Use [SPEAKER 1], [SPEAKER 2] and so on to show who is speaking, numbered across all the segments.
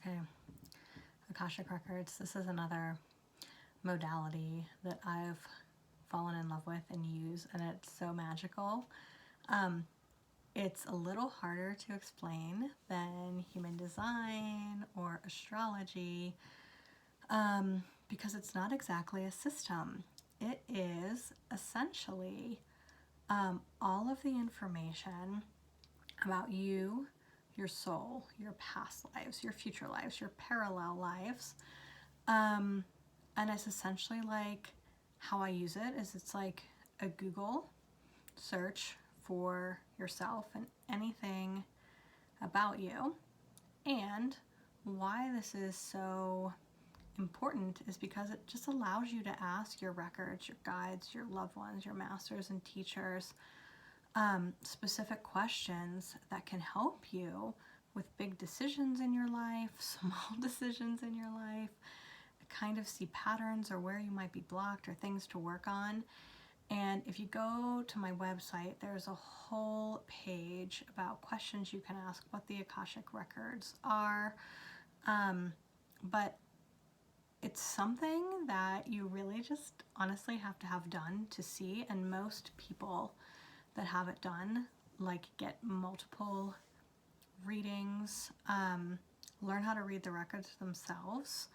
[SPEAKER 1] Okay, Akashic Records. This is another modality that I've fallen in love with and use, and it's so magical. It's a little harder to explain than human design or astrology because it's not exactly a system. It is essentially all of the information about you, your soul, your past lives, your future lives, your parallel lives. And it's essentially like how I use it is it's like a Google search for yourself and anything about you. And why this is so important is because it just allows you to ask your records, your guides, your loved ones, your masters and teachers specific questions that can help you with big decisions in your life, small decisions in your life, kind of see patterns or where you might be blocked or things to work on. And if you go to my website, there's a whole page about questions you can ask, what the Akashic Records are. But it's something that you really just honestly have to have done to see, and most people that have it done like get multiple readings, learn how to read the records themselves,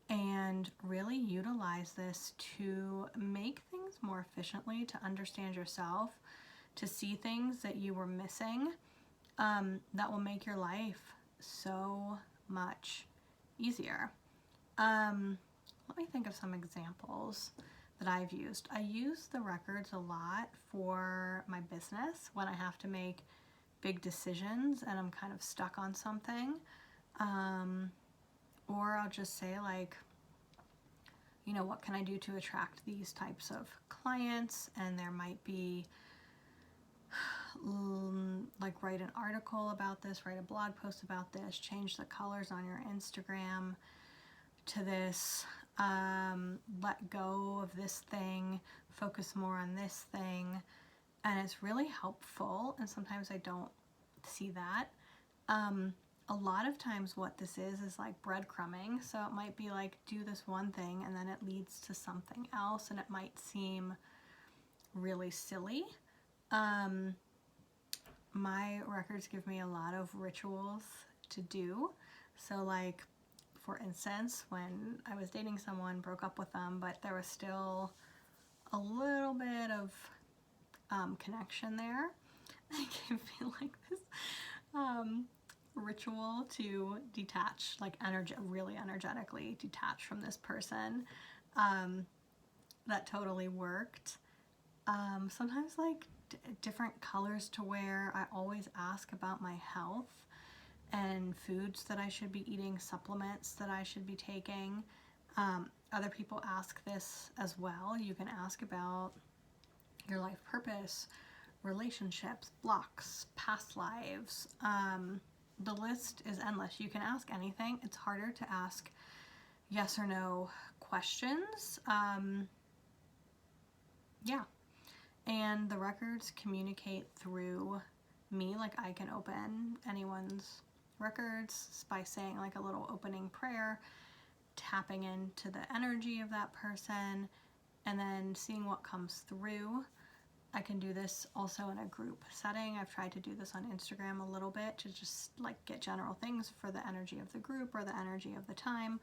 [SPEAKER 1] and really utilize this to make things more efficiently, to understand yourself, to see things that you were missing, that will make your life so much easier. Let me think of some examples that I've used. I use the records a lot for my business when I have to make big decisions and I'm kind of stuck on something. Or I'll just say like, you know, what can I do to attract these types of clients? And there might be like write an article about this, write a blog post about this, change the colors on your Instagram to this, let go of this thing, focus more on this thing. And it's really helpful, and sometimes I don't see that. A lot of times what this is like breadcrumbing. So it might be like, do this one thing and then it leads to something else, and it might seem really silly. My records give me a lot of rituals to do. So like, for instance, when I was dating someone, broke up with them, but there was still a little bit of connection there. It gave me like this ritual to detach, like really energetically detach from this person. That totally worked. Sometimes like different colors to wear. I always ask about my health and foods that I should be eating, supplements that I should be taking. Other people ask this as well. You can ask about your life purpose, relationships, blocks, past lives. The list is endless. You can ask anything. It's harder to ask yes or no questions. Yeah. And the records communicate through me. Like I can open anyone's records by saying like a little opening prayer, tapping into the energy of that person, and then seeing what comes through. I can do this also in a group setting. I've tried to do this on Instagram a little bit to just like get general things for the energy of the group or the energy of the time.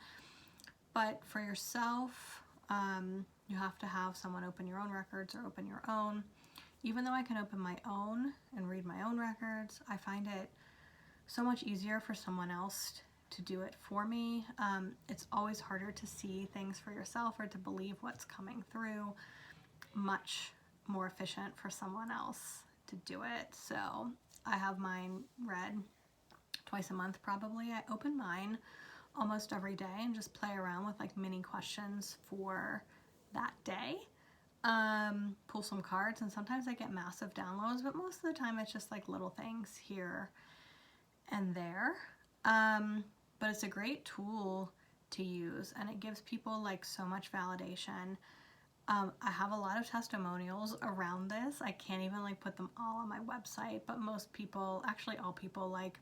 [SPEAKER 1] But for yourself, you have to have someone open your own records or open your own. Even though I can open my own and read my own records, I find it so much easier for someone else to do it for me. It's always harder to see things for yourself or to believe what's coming through. Much more efficient for someone else to do it. So I have mine read twice a month probably. I open mine almost every day and just play around with like mini questions for that day. Pull some cards, and sometimes I get massive downloads, but most of the time it's just like little things here and there. But it's a great tool to use, and it gives people like so much validation. I have a lot of testimonials around this. I can't even like put them all on my website, but most people, actually all people, like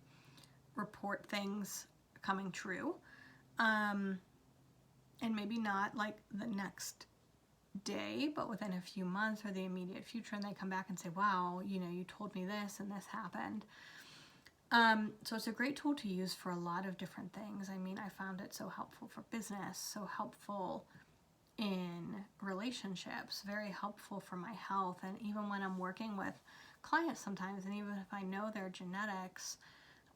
[SPEAKER 1] report things coming true. And maybe not like the next day, but within a few months or the immediate future, and they come back and say, wow, you know, you told me this and this happened. So it's a great tool to use for a lot of different things. I mean, I found it so helpful for business, so helpful in relationships, very helpful for my health, and even when I'm working with clients sometimes, and even if I know their genetics,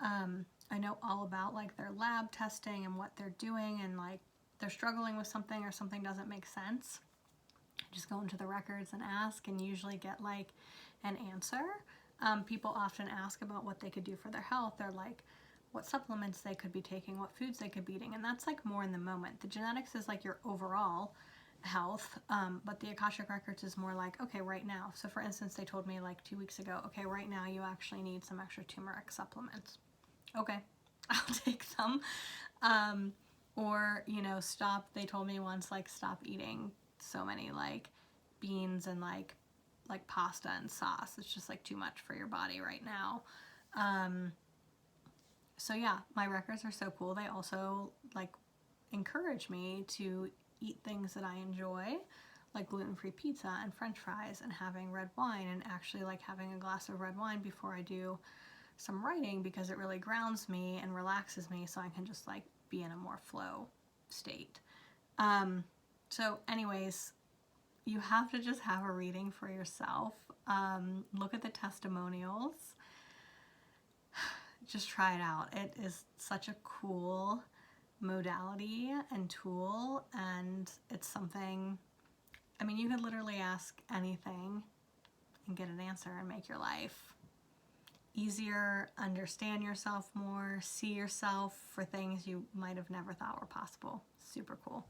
[SPEAKER 1] I know all about like their lab testing and what they're doing, and like they're struggling with something or something doesn't make sense. Just go into the records and ask, and usually get like an answer. People often ask about what they could do for their health. They're like, what supplements they could be taking, what foods they could be eating, and that's like more in the moment. The genetics is like your overall health, but the Akashic Records is more like, okay, right now. So for instance, they told me like 2 weeks ago, okay, right now you actually need some extra turmeric supplements. Okay, I'll take some. Or, you know, they told me once, like, stop eating so many like beans and like pasta and sauce. It's just like too much for your body right now. So yeah, my records are so cool. They also like encourage me to eat things that I enjoy, like gluten-free pizza and french fries, and having red wine, and actually like having a glass of red wine before I do some writing, because it really grounds me and relaxes me, so I can just like be in a more flow state. So anyways, you have to just have a reading for yourself. Look at the testimonials. Just try it out. It is such a cool modality and tool, and it's something, I mean, you could literally ask anything and get an answer and make your life easier, understand yourself more, see yourself for things you might have never thought were possible. Super cool.